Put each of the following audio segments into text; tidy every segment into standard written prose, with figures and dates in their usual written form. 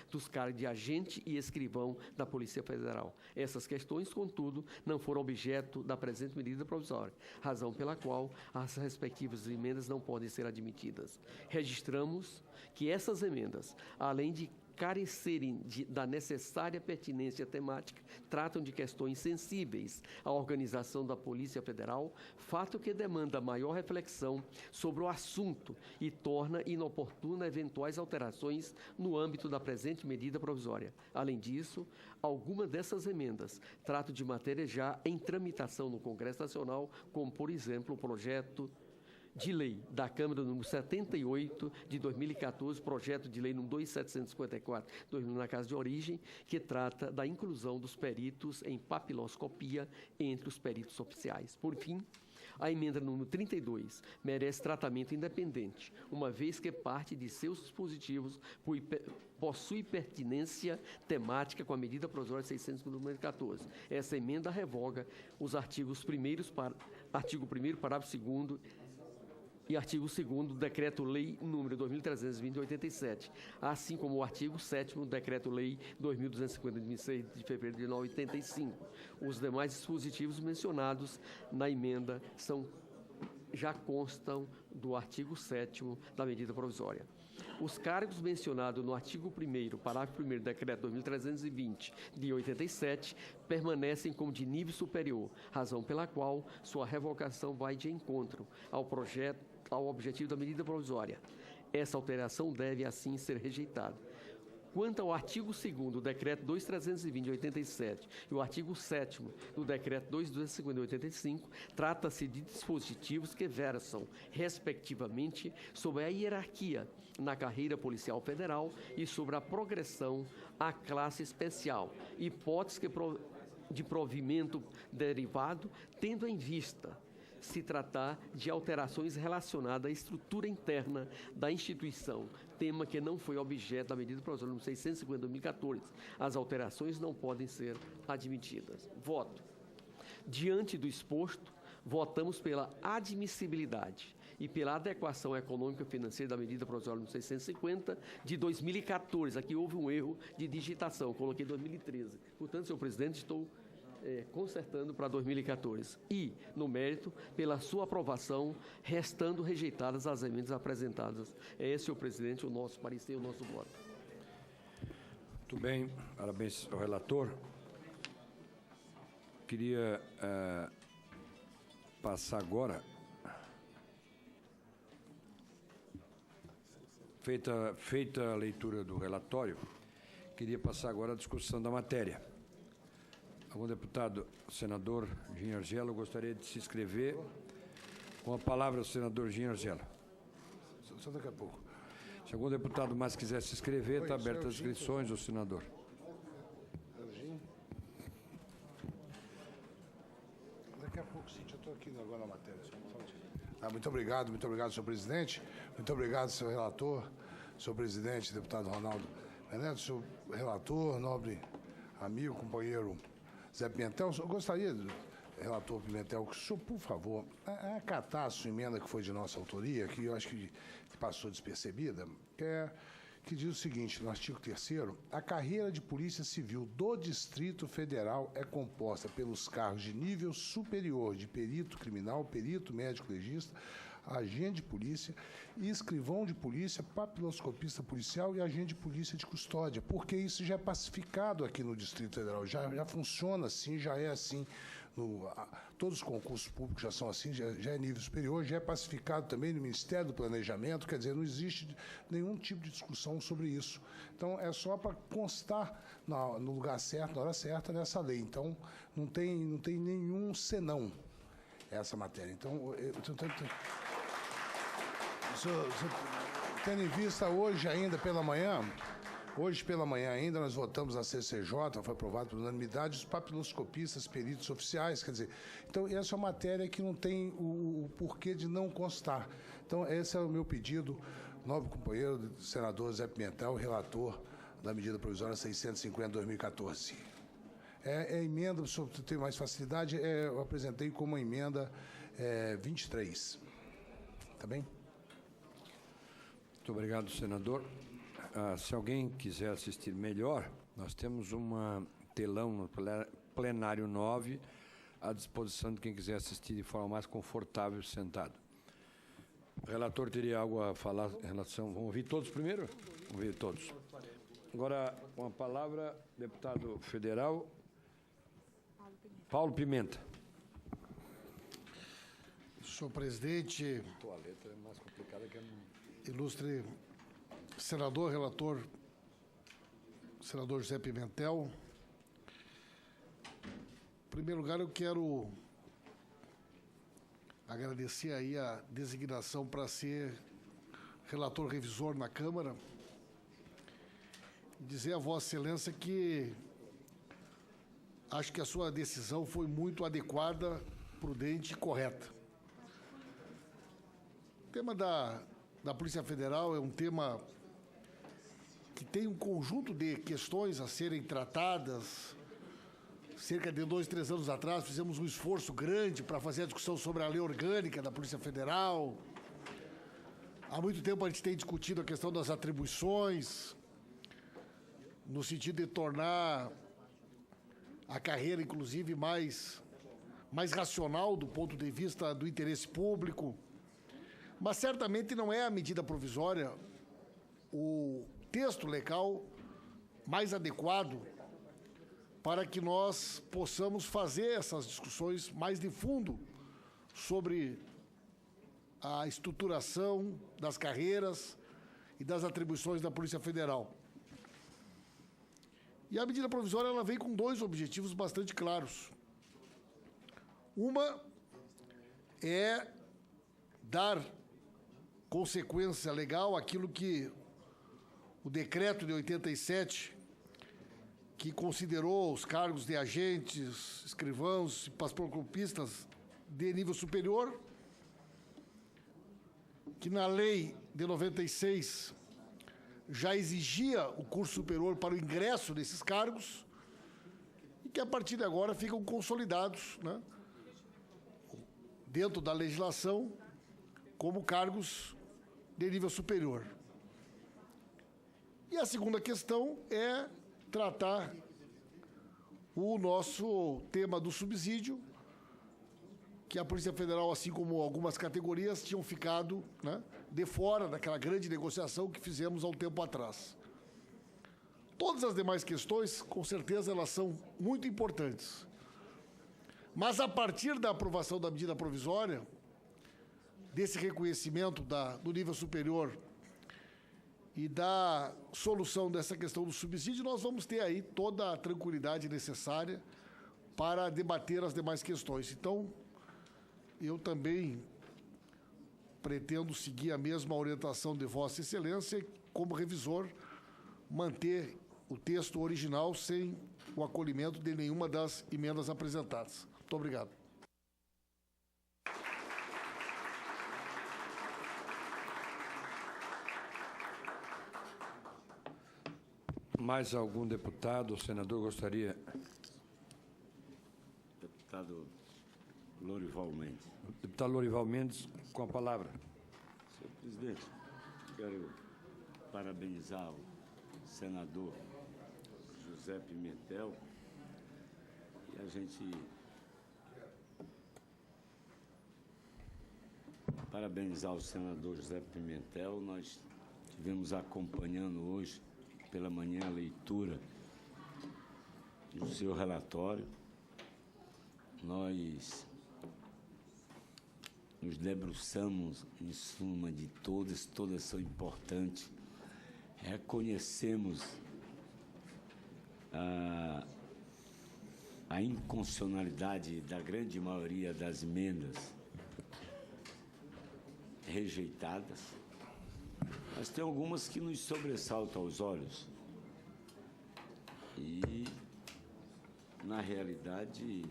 dos cargos de agente e escrivão da Polícia Federal. Essas questões, contudo, não foram objeto da presente medida provisória, razão pela qual as respectivas emendas não podem ser admitidas. Registramos que essas emendas, além de carecerem da necessária pertinência temática, tratam de questões sensíveis à organização da Polícia Federal, fato que demanda maior reflexão sobre o assunto e torna inoportuna eventuais alterações no âmbito da presente medida provisória. Além disso, algumas dessas emendas tratam de matéria já em tramitação no Congresso Nacional, como, por exemplo, o projeto de lei da Câmara número 78 de 2014, projeto de lei número 2754, na Casa de Origem, que trata da inclusão dos peritos em papiloscopia entre os peritos oficiais. Por fim, a emenda número 32 merece tratamento independente, uma vez que parte de seus dispositivos possui pertinência temática com a medida provisória 600 de 2014. Essa emenda revoga os artigo 1º, parágrafo 2º, e artigo 2º do Decreto-Lei número 2.320 de 87, assim como o artigo 7º do Decreto-Lei 2.250 de 26 de fevereiro de 1985. Os demais dispositivos mencionados na emenda já constam do artigo 7º da medida provisória. Os cargos mencionados no artigo 1º, parágrafo 1º do Decreto 2.320 de 87, permanecem como de nível superior, razão pela qual sua revogação vai de encontro ao objetivo da medida provisória. Essa alteração deve, assim, ser rejeitada. Quanto ao artigo 2º do Decreto 2.320 de 87 e o artigo 7º do Decreto 2.250 de 85, trata-se de dispositivos que versam, respectivamente, sobre a hierarquia na carreira policial federal e sobre a progressão à classe especial, hipótese de provimento derivado, tendo em vista se tratar de alterações relacionadas à estrutura interna da instituição, tema que não foi objeto da medida provisória número 650 de 2014. As alterações não podem ser admitidas. Voto. Diante do exposto, votamos pela admissibilidade e pela adequação econômica e financeira da medida provisória número 650 de 2014. Aqui houve um erro de digitação, coloquei 2013. Portanto, senhor presidente, estou consertando para 2014. E, no mérito, pela sua aprovação, restando rejeitadas as emendas apresentadas. É esse, senhor presidente, o nosso parecer, o nosso voto. Muito bem, parabéns ao relator. Queria passar agora, feita a leitura do relatório, queria passar agora a discussão da matéria. Algum deputado, o senador Ginho Argelo, gostaria de se inscrever. Com a palavra, o senador Ginho Argelo. Só daqui a pouco. Se algum deputado mais quiser se inscrever, está aberta as inscrições, o senador. Daqui a pouco, sim, eu estou aqui agora na matéria. Muito obrigado, senhor presidente. Muito obrigado, senhor relator, senhor presidente, deputado Ronaldo Neneto, senhor relator, nobre amigo, companheiro Zé Pimentel. Eu gostaria, relator Pimentel, que o senhor, por favor, acatar a sua emenda que foi de nossa autoria, que eu acho que passou despercebida, que diz o seguinte, no artigo 3º, a carreira de Polícia Civil do Distrito Federal é composta pelos cargos de nível superior de perito criminal, perito médico legista, agente de polícia, escrivão de polícia, papiloscopista policial e agente de polícia de custódia, porque isso já é pacificado aqui no Distrito Federal, já funciona assim, já é assim, todos os concursos públicos já são assim, já é nível superior, já é pacificado também no Ministério do Planejamento, quer dizer, não existe nenhum tipo de discussão sobre isso. Então, é só para constar no lugar certo, na hora certa, nessa lei. Então, não tem nenhum senão essa matéria. Então, tendo em vista hoje ainda pela manhã, nós votamos na CCJ, foi aprovado por unanimidade, os papiloscopistas, peritos oficiais, quer dizer, então essa é uma matéria que não tem o porquê de não constar. Então, esse é o meu pedido, nobre companheiro, senador Zé Pimentel, relator da medida provisória 650 de 2014. É emenda, para ter mais facilidade, eu apresentei como emenda 23. Tá bem? Muito obrigado, senador. Se alguém quiser assistir melhor, nós temos um telão no plenário 9 à disposição de quem quiser assistir de forma mais confortável, sentado. O relator teria algo a falar em relação... Vamos ouvir todos primeiro? Vamos ouvir todos. Agora, com a palavra, deputado federal Paulo Pimenta. Senhor presidente, A letra é mais complicada que a minha. ilustre senador, relator, senador José Pimentel. Em primeiro lugar, eu quero agradecer aí a designação para ser relator revisor na Câmara. Dizer a Vossa Excelência que acho que a sua decisão foi muito adequada, prudente e correta. O tema da Polícia Federal é um tema que tem um conjunto de questões a serem tratadas. Cerca de 2, 3 anos atrás, fizemos um esforço grande para fazer a discussão sobre a lei orgânica da Polícia Federal. Há muito tempo a gente tem discutido a questão das atribuições, no sentido de tornar a carreira, inclusive, mais racional do ponto de vista do interesse público. Mas certamente não é a medida provisória o texto legal mais adequado para que nós possamos fazer essas discussões mais de fundo sobre a estruturação das carreiras e das atribuições da Polícia Federal. E a medida provisória ela vem com 2 objetivos bastante claros. Uma é dar consequência legal àquilo que o decreto de 87, que considerou os cargos de agentes, escrivãos e pastorcopistas de nível superior, que na lei de 96 já exigia o curso superior para o ingresso desses cargos e que a partir de agora ficam consolidados, né, dentro da legislação como cargos de nível superior. E a segunda questão é tratar o nosso tema do subsídio, que a Polícia Federal, assim como algumas categorias, tinham ficado, né, de fora daquela grande negociação que fizemos há um tempo atrás. Todas as demais questões, com certeza, elas são muito importantes. Mas, a partir da aprovação da medida provisória, desse reconhecimento do nível superior e da solução dessa questão do subsídio, nós vamos ter aí toda a tranquilidade necessária para debater as demais questões. Então, eu também pretendo seguir a mesma orientação de Vossa Excelência e, como revisor, manter o texto original sem o acolhimento de nenhuma das emendas apresentadas. Muito obrigado. Mais algum deputado ou senador gostaria? Deputado Lorival Mendes. Deputado Lorival Mendes, com a palavra. Senhor presidente, quero parabenizar o senador José Pimentel e a gente parabenizar o senador José Pimentel. Nós estivemos acompanhando hoje pela manhã a leitura do seu relatório. Nós nos debruçamos em suma de todas são importantes. Reconhecemos a inconstitucionalidade da grande maioria das emendas rejeitadas, mas tem algumas que nos sobressaltam aos olhos. E, na realidade,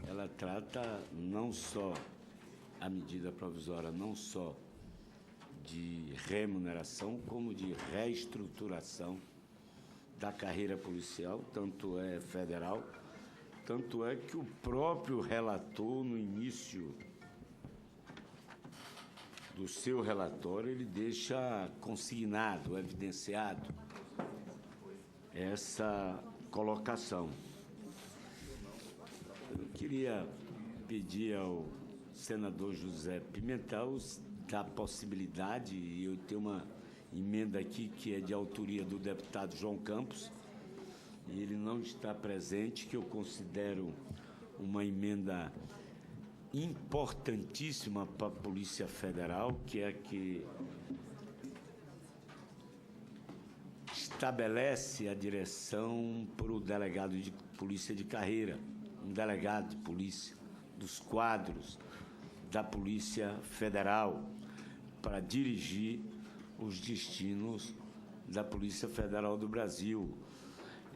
ela trata não só a medida provisória, não só de remuneração, como de reestruturação da carreira policial, tanto é federal, tanto é que o próprio relator, no início do seu relatório, ele deixa consignado, evidenciado essa colocação. Eu queria pedir ao senador José Pimentel da possibilidade, e eu tenho uma emenda aqui que é de autoria do deputado João Campos, e ele não está presente, que eu considero uma emenda importantíssima para a Polícia Federal, que é que estabelece a direção para o delegado de polícia de carreira, um delegado de polícia dos quadros da Polícia Federal, para dirigir os destinos da Polícia Federal do Brasil.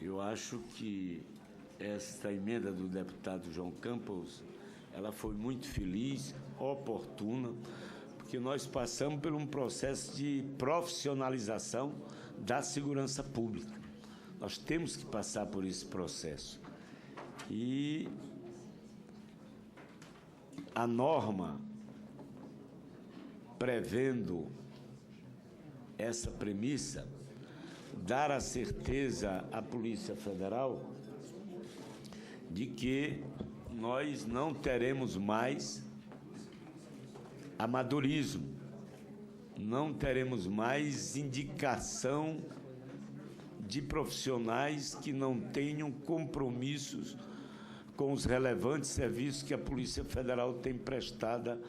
Eu acho que esta emenda do deputado João Campos, ela foi muito feliz, oportuna, porque nós passamos por um processo de profissionalização da segurança pública. Nós temos que passar por esse processo. E a norma prevendo essa premissa, dar a certeza à Polícia Federal de que nós não teremos mais amadorismo, não teremos mais indicação de profissionais que não tenham compromissos com os relevantes serviços que a Polícia Federal tem prestada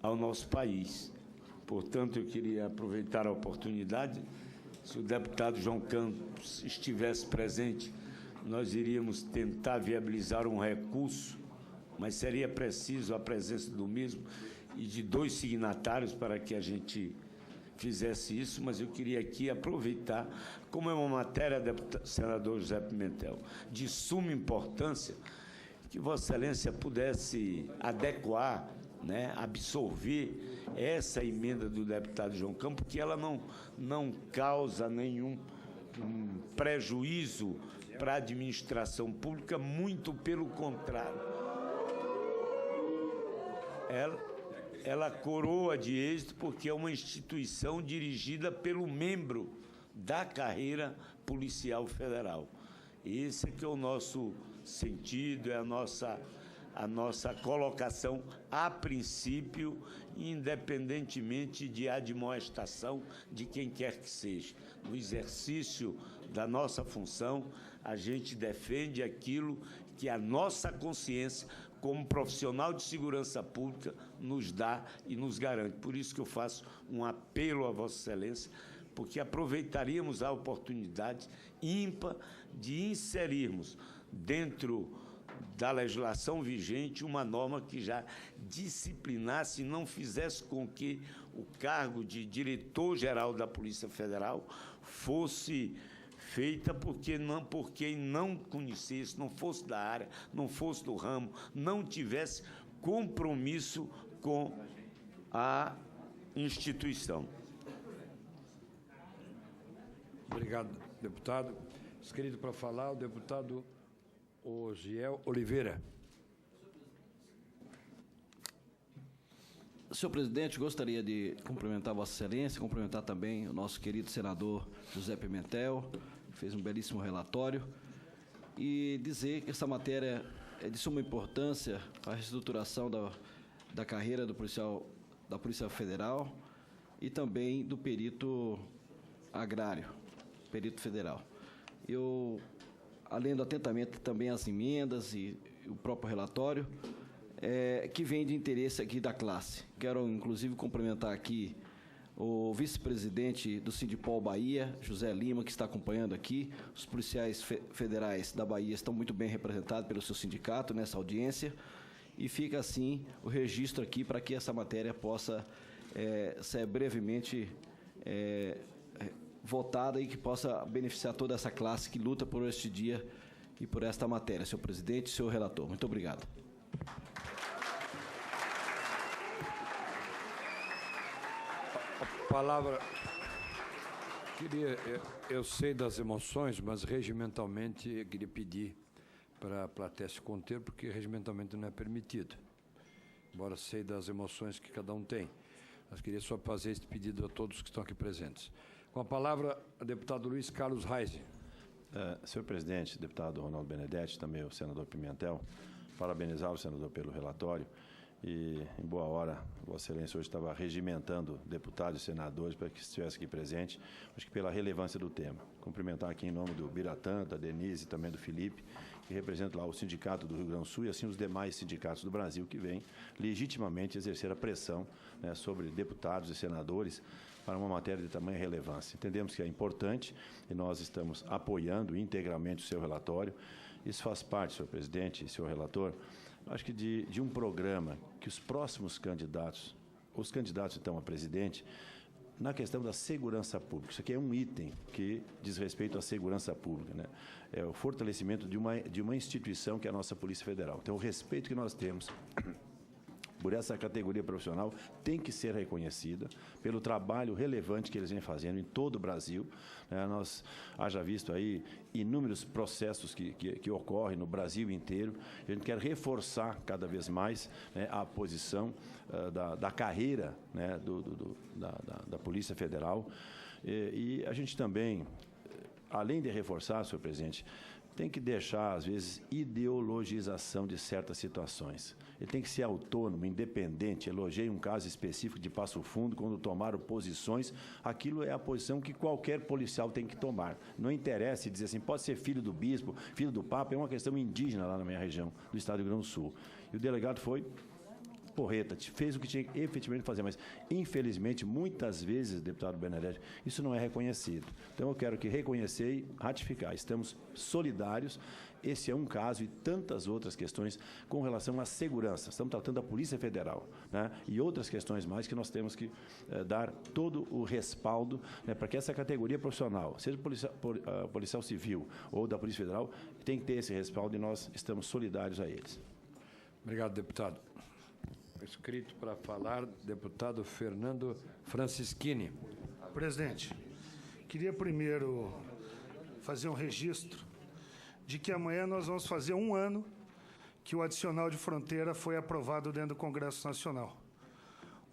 ao nosso país. Portanto, eu queria aproveitar a oportunidade, se o deputado João Campos estivesse presente, nós iríamos tentar viabilizar um recurso, mas seria preciso a presença do mesmo e de 2 signatários para que a gente fizesse isso, mas eu queria aqui aproveitar, como é uma matéria, senador José Pimentel, de suma importância, que Vossa Excelência pudesse adequar, né, absorver essa emenda do deputado João Campos, porque ela não causa nenhum prejuízo para a administração pública, muito pelo contrário. Ela coroa de êxito porque é uma instituição dirigida pelo membro da carreira policial federal. Esse é que é o nosso sentido, é a nossa colocação a princípio, independentemente de admoestação de quem quer que seja. No exercício da nossa função, a gente defende aquilo que a nossa consciência, como profissional de segurança pública, nos dá e nos garante. Por isso que eu faço um apelo a Vossa Excelência, porque aproveitaríamos a oportunidade ímpar de inserirmos dentro da legislação vigente uma norma que já disciplinasse e não fizesse com que o cargo de diretor-geral da Polícia Federal fosse feita por quem não conhecesse, não fosse da área, não fosse do ramo, não tivesse compromisso com a instituição. Obrigado, deputado. Inscrito para falar, o deputado Osiel Oliveira. Senhor presidente, gostaria de cumprimentar Vossa Excelência, cumprimentar também o nosso querido senador José Pimentel, que fez um belíssimo relatório, e dizer que essa matéria é de suma importância para a reestruturação da carreira do policial da Polícia Federal e também do perito agrário, perito federal. Eu, lendo atentamente também as emendas e o próprio relatório, que vem de interesse aqui da classe. Quero, inclusive, cumprimentar aqui o vice-presidente do Sindipol Bahia, José Lima, que está acompanhando aqui. Os policiais federais da Bahia estão muito bem representados pelo seu sindicato nessa audiência. E fica, assim, o registro aqui para que essa matéria possa ser brevemente votada e que possa beneficiar toda essa classe que luta por este dia e por esta matéria. Senhor presidente, senhor relator. Muito obrigado. Palavra. Eu sei das emoções, mas regimentalmente eu queria pedir para a plateia se conter, porque regimentalmente não é permitido, embora sei das emoções que cada um tem. Mas queria só fazer este pedido a todos que estão aqui presentes. Com a palavra, o deputado Luiz Carlos Reis. Senhor presidente, deputado Ronaldo Benedetti, também o senador Pimentel, parabenizar o senador pelo relatório e, em boa hora, Vossa Excelência hoje estava regimentando deputados e senadores para que estivesse aqui presente, acho que pela relevância do tema. Cumprimentar aqui em nome do Biratã, da Denise e também do Felipe, que representa lá o Sindicato do Rio Grande do Sul e assim os demais sindicatos do Brasil que vêm legitimamente exercer a pressão, né, sobre deputados e senadores para uma matéria de tamanha relevância. Entendemos que é importante e nós estamos apoiando integralmente o seu relatório. Isso faz parte, senhor presidente e senhor relator, acho que de um programa que os próximos candidatos, os candidatos então a presidente, na questão da segurança pública. Isso aqui é um item que diz respeito à segurança pública, né? É o fortalecimento de uma instituição que é a nossa Polícia Federal. Então, o respeito que nós temos por essa categoria profissional tem que ser reconhecida pelo trabalho relevante que eles vêm fazendo em todo o Brasil. Nós haja visto aí inúmeros processos que ocorrem no Brasil inteiro. A gente quer reforçar cada vez mais, né, a posição da carreira, né, da Polícia Federal. E a gente também, além de reforçar, senhor presidente, tem que deixar, às vezes, ideologização de certas situações. Ele tem que ser autônomo, independente. Elogiei um caso específico de Passo Fundo, quando tomaram posições. Aquilo é a posição que qualquer policial tem que tomar. Não interessa dizer assim, pode ser filho do bispo, filho do papa, é uma questão indígena lá na minha região, do estado do Rio Grande do Sul. E o delegado foi porreta, fez o que tinha que efetivamente fazer, mas, infelizmente, muitas vezes, deputado Benedetti, isso não é reconhecido. Então, eu quero que reconhecer e ratificar. Estamos solidários. Esse é um caso e tantas outras questões com relação à segurança. Estamos tratando da Polícia Federal, né, e outras questões mais que nós temos que dar todo o respaldo, né, para que essa categoria profissional, seja policial civil ou da Polícia Federal, tem que ter esse respaldo e nós estamos solidários a eles. Obrigado, deputado. Escrito para falar, deputado Fernando Francischini. Presidente, queria primeiro fazer um registro de que amanhã nós vamos fazer 1 ano que o adicional de fronteira foi aprovado dentro do Congresso Nacional.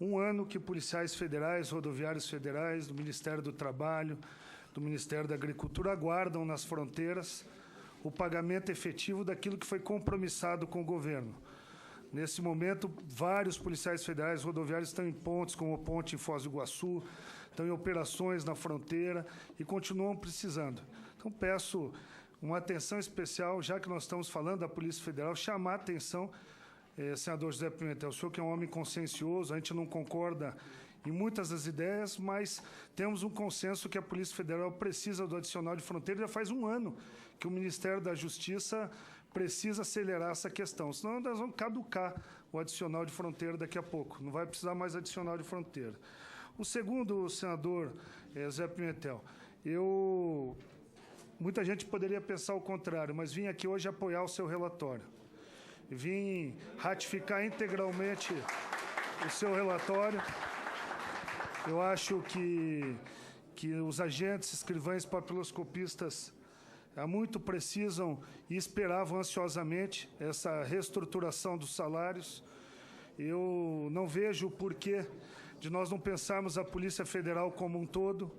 1 ano que policiais federais, rodoviários federais, do Ministério do Trabalho, do Ministério da Agricultura aguardam nas fronteiras o pagamento efetivo daquilo que foi compromissado com o governo. Nesse momento, vários policiais federais rodoviários estão em pontes, como a ponte em Foz do Iguaçu, estão em operações na fronteira e continuam precisando. Então, peço uma atenção especial, já que nós estamos falando da Polícia Federal, chamar a atenção, senador José Pimentel, o senhor que é um homem consciencioso, a gente não concorda em muitas das ideias, mas temos um consenso que a Polícia Federal precisa do adicional de fronteira. Já faz 1 ano que o Ministério da Justiça precisa acelerar essa questão, senão nós vamos caducar o adicional de fronteira daqui a pouco. Não vai precisar mais adicional de fronteira. O segundo, senador Zé Pimentel, muita gente poderia pensar o contrário, mas vim aqui hoje apoiar o seu relatório. Vim ratificar integralmente o seu relatório. Eu acho que os agentes, escrivães, papiloscopistas há muito precisam e esperavam ansiosamente essa reestruturação dos salários. Eu não vejo o porquê de nós não pensarmos a Polícia Federal como um todo.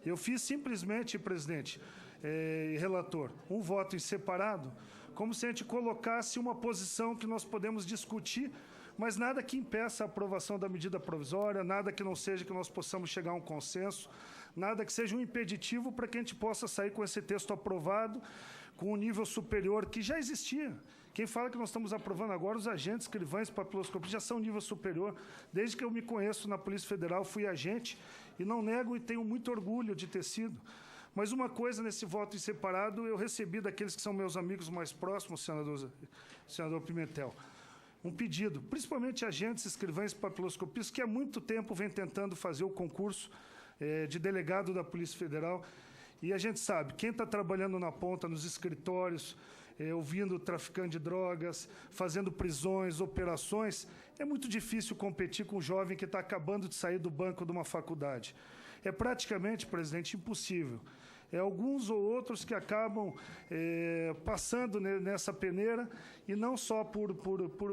Eu fiz simplesmente, presidente e relator, um voto em separado, como se a gente colocasse uma posição que nós podemos discutir, mas nada que impeça a aprovação da medida provisória, nada que não seja que nós possamos chegar a um consenso, nada que seja um impeditivo para que a gente possa sair com esse texto aprovado, com um nível superior que já existia. Quem fala que nós estamos aprovando agora, os agentes, escrivães, papiloscopistas, já são nível superior. Desde que eu me conheço na Polícia Federal, fui agente e não nego e tenho muito orgulho de ter sido. Mas uma coisa nesse voto em separado eu recebi daqueles que são meus amigos mais próximos, senador Pimentel, um pedido, principalmente agentes, escrivães, papiloscopistas, que há muito tempo vem tentando fazer o concurso de delegado da Polícia Federal. E a gente sabe, quem está trabalhando na ponta, nos escritórios, ouvindo traficante de drogas, fazendo prisões, operações, é muito difícil competir com um jovem que está acabando de sair do banco de uma faculdade. É praticamente, presidente, impossível. Alguns ou outros que acabam passando nessa peneira, e não só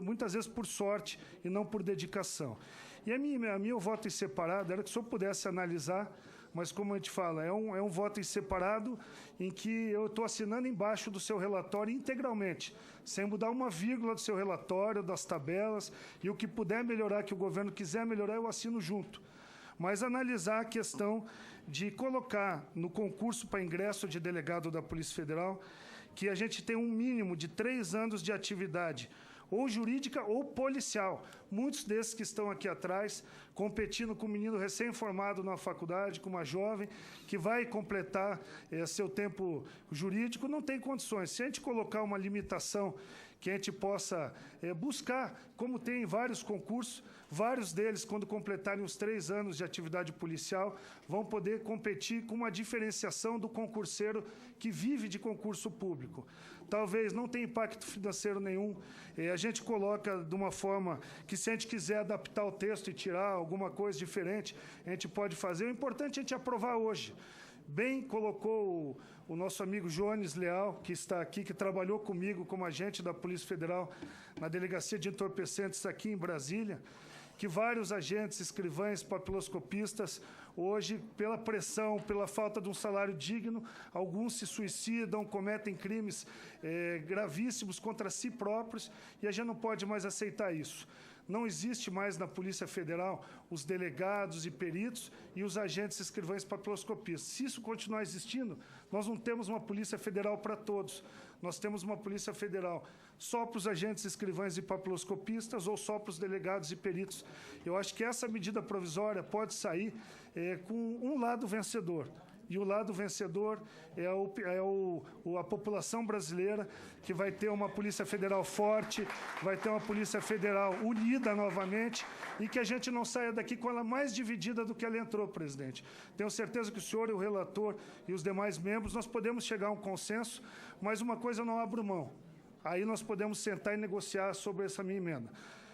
muitas vezes por sorte e não por dedicação. E a meu voto em separado era que o senhor pudesse analisar, mas como a gente fala, é um voto em separado em que eu estou assinando embaixo do seu relatório integralmente, sem mudar uma vírgula do seu relatório, das tabelas, e o que puder melhorar, que o governo quiser melhorar, eu assino junto. Mas analisar a questão de colocar no concurso para ingresso de delegado da Polícia Federal que a gente tem um mínimo de 3 anos de atividade, ou jurídica ou policial. Muitos desses que estão aqui atrás, competindo com um menino recém-formado na faculdade, com uma jovem que vai completar seu tempo jurídico, não tem condições. Se a gente colocar uma limitação que a gente possa buscar, como tem em vários concursos, vários deles, quando completarem os 3 anos de atividade policial, vão poder competir com uma diferenciação do concurseiro que vive de concurso público. Talvez não tenha impacto financeiro nenhum. A gente coloca de uma forma que, se a gente quiser adaptar o texto e tirar alguma coisa diferente, a gente pode fazer. O importante é a gente aprovar hoje. Bem colocou o nosso amigo Jones Leal, que está aqui, que trabalhou comigo como agente da Polícia Federal na Delegacia de Entorpecentes aqui em Brasília, que vários agentes, escrivães, papiloscopistas, hoje, pela pressão, pela falta de um salário digno, alguns se suicidam, cometem crimes gravíssimos contra si próprios, e a gente não pode mais aceitar isso. Não existe mais na Polícia Federal os delegados e peritos e os agentes escrivães papiloscopistas. Se isso continuar existindo, nós não temos uma Polícia Federal para todos. Nós temos uma Polícia Federal só para os agentes escrivães e papiloscopistas ou só para os delegados e peritos. Eu acho que essa medida provisória pode sair com um lado vencedor. E o lado vencedor é a população brasileira, que vai ter uma Polícia Federal forte, vai ter uma Polícia Federal unida novamente, e que a gente não saia daqui com ela mais dividida do que ela entrou, presidente. Tenho certeza que o senhor e o relator e os demais membros, nós podemos chegar a um consenso, mas uma coisa eu não abro mão. Aí nós podemos sentar e negociar sobre essa minha emenda.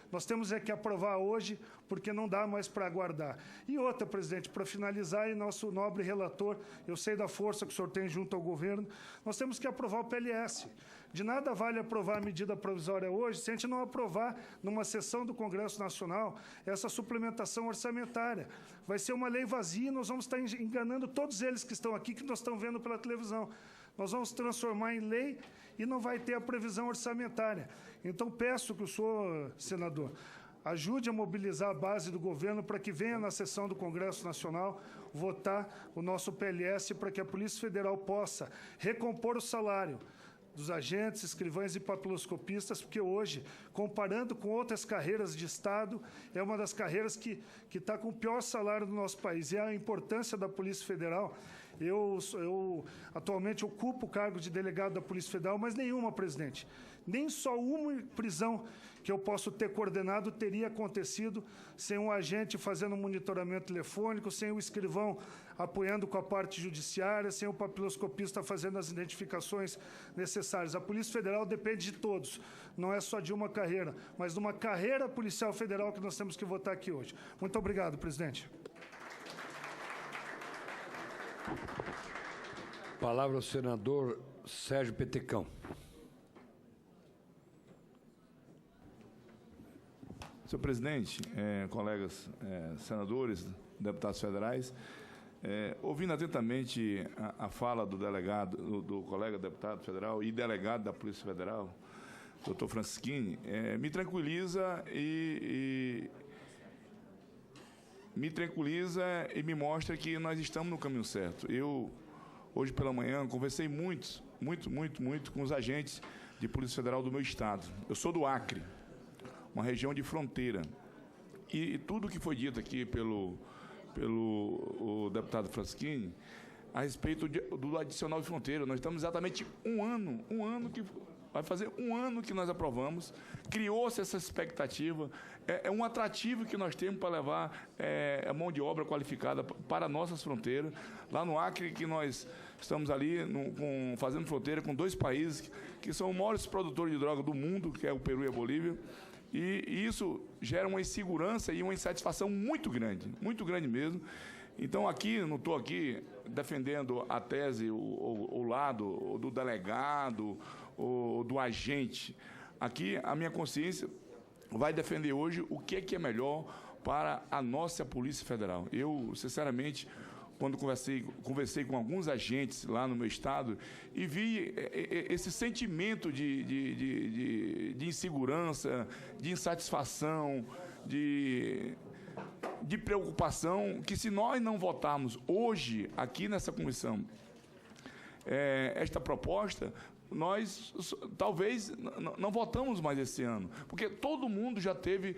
Nós temos que aprovar hoje, porque não dá mais para aguardar. E outra, presidente, para finalizar, e nosso nobre relator, eu sei da força que o senhor tem junto ao governo, nós temos que aprovar o PLS. De nada vale aprovar a medida provisória hoje, se a gente não aprovar, numa sessão do Congresso Nacional, essa suplementação orçamentária. Vai ser uma lei vazia e nós vamos estar enganando todos eles que estão aqui, que nós estamos vendo pela televisão. Nós vamos transformar em lei e não vai ter a previsão orçamentária. Então, peço que o senhor, senador, ajude a mobilizar a base do governo para que venha na sessão do Congresso Nacional votar o nosso PLS para que a Polícia Federal possa recompor o salário dos agentes, escrivães e papiloscopistas, porque hoje, comparando com outras carreiras de Estado, é uma das carreiras que está com o pior salário do nosso país. E a importância da Polícia Federal. Eu atualmente ocupo o cargo de delegado da Polícia Federal, mas nenhuma, presidente. Nem só uma prisão que eu posso ter coordenado teria acontecido sem um agente fazendo um monitoramento telefônico, sem o escrivão apoiando com a parte judiciária, sem o papiloscopista fazendo as identificações necessárias. A Polícia Federal depende de todos, não é só de uma carreira, mas de uma carreira policial federal que nós temos que votar aqui hoje. Muito obrigado, presidente. Palavra ao senador Sérgio Petecão. Senhor presidente, colegas senadores, deputados federais, ouvindo atentamente a fala do delegado, do colega deputado federal e delegado da Polícia Federal, doutor Francisquini, me tranquiliza e me mostra que nós estamos no caminho certo. Eu, hoje pela manhã, conversei muito com os agentes de Polícia Federal do meu estado. Eu sou do Acre, uma região de fronteira. E tudo que foi dito aqui pelo deputado Francisquini a respeito do adicional de fronteira, nós estamos exatamente vai fazer um ano que nós aprovamos, criou-se essa expectativa, é um atrativo que nós temos para levar a mão de obra qualificada para nossas fronteiras. Lá no Acre, que nós estamos ali fazendo fronteira com 2 países que são os maiores produtores de droga do mundo, que é o Peru e a Bolívia, e isso gera uma insegurança e uma insatisfação muito grande mesmo. Então, aqui, não estou aqui defendendo a tese, o lado do delegado, ou do agente. Aqui, a minha consciência vai defender hoje o que é melhor para a nossa Polícia Federal. Eu, sinceramente, quando conversei com alguns agentes lá no meu estado e vi esse sentimento de insegurança, de insatisfação, de preocupação, que se nós não votarmos hoje, aqui nessa comissão, esta proposta, nós talvez não votamos mais esse ano, porque todo mundo já teve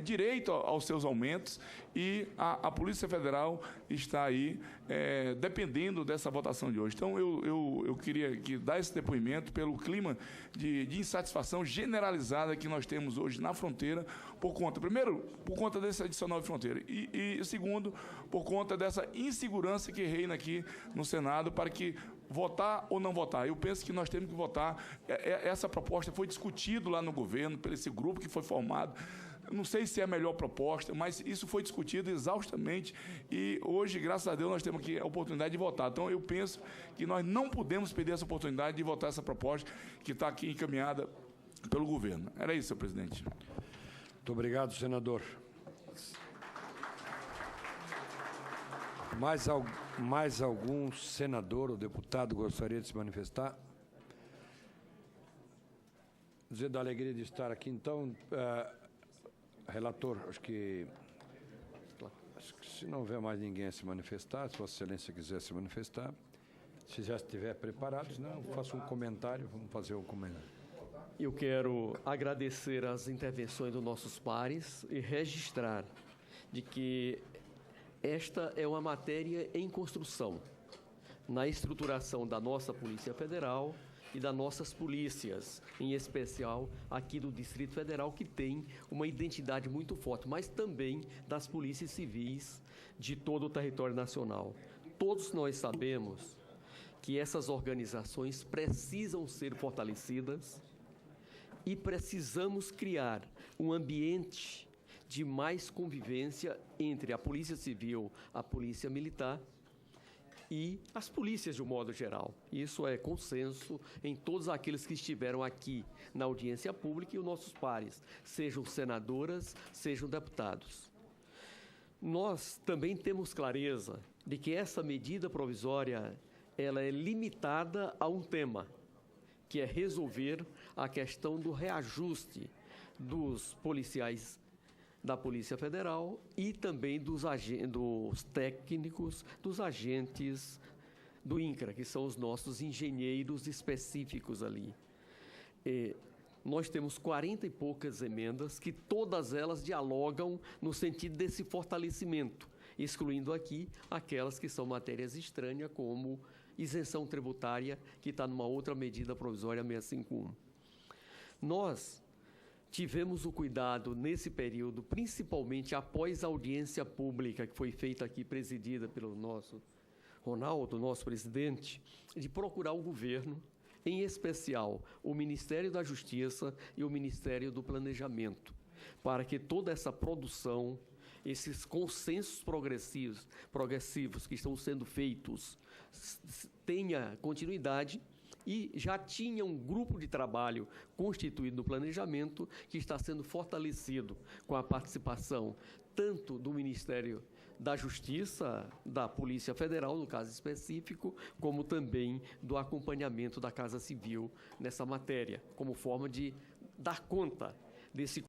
direito aos seus aumentos e a Polícia Federal está aí dependendo dessa votação de hoje. Então, eu queria dar esse depoimento pelo clima de insatisfação generalizada que nós temos hoje na fronteira, primeiro, por conta desse adicional de fronteira, e segundo, por conta dessa insegurança que reina aqui no Senado para que votar ou não votar. Eu penso que nós temos que votar. Essa proposta foi discutida lá no governo, por esse grupo que foi formado. Não sei se é a melhor proposta, mas isso foi discutido exaustamente e hoje, graças a Deus, nós temos aqui a oportunidade de votar. Então, eu penso que nós não podemos perder essa oportunidade de votar essa proposta que está aqui encaminhada pelo governo. Era isso, senhor presidente. Muito obrigado, senador. Mais algum senador ou deputado gostaria de se manifestar? Dizer da alegria de estar aqui, então, relator, acho que se não houver mais ninguém a se manifestar, se Vossa Excelência quiser se manifestar, se já estiver preparado, senão eu faço um comentário, vamos fazer um comentário. Eu quero agradecer as intervenções dos nossos pares e registrar de que esta é uma matéria em construção, na estruturação da nossa Polícia Federal e das nossas polícias, em especial aqui do Distrito Federal, que tem uma identidade muito forte, mas também das polícias civis de todo o território nacional. Todos nós sabemos que essas organizações precisam ser fortalecidas e precisamos criar um ambiente de mais convivência entre a Polícia Civil, a Polícia Militar e as polícias de um modo geral. Isso é consenso em todos aqueles que estiveram aqui na audiência pública e os nossos pares, sejam senadoras, sejam deputados. Nós também temos clareza de que essa medida provisória ela é limitada a um tema, que é resolver a questão do reajuste dos policiais da Polícia Federal e também dos técnicos, dos agentes do INCRA, que são os nossos engenheiros específicos ali. Nós temos 40 e poucas emendas que todas elas dialogam no sentido desse fortalecimento, excluindo aqui aquelas que são matérias estranhas, como isenção tributária, que está numa outra medida provisória 651. Nós tivemos o cuidado nesse período, principalmente após a audiência pública que foi feita aqui, presidida pelo nosso Ronaldo, nosso presidente, de procurar o governo, em especial o Ministério da Justiça e o Ministério do Planejamento, para que toda essa produção, esses consensos progressivos que estão sendo feitos, tenha continuidade. E já tinha um grupo de trabalho constituído no planejamento que está sendo fortalecido com a participação tanto do Ministério da Justiça, da Polícia Federal, no caso específico, como também do acompanhamento da Casa Civil nessa matéria, como forma de dar conta desse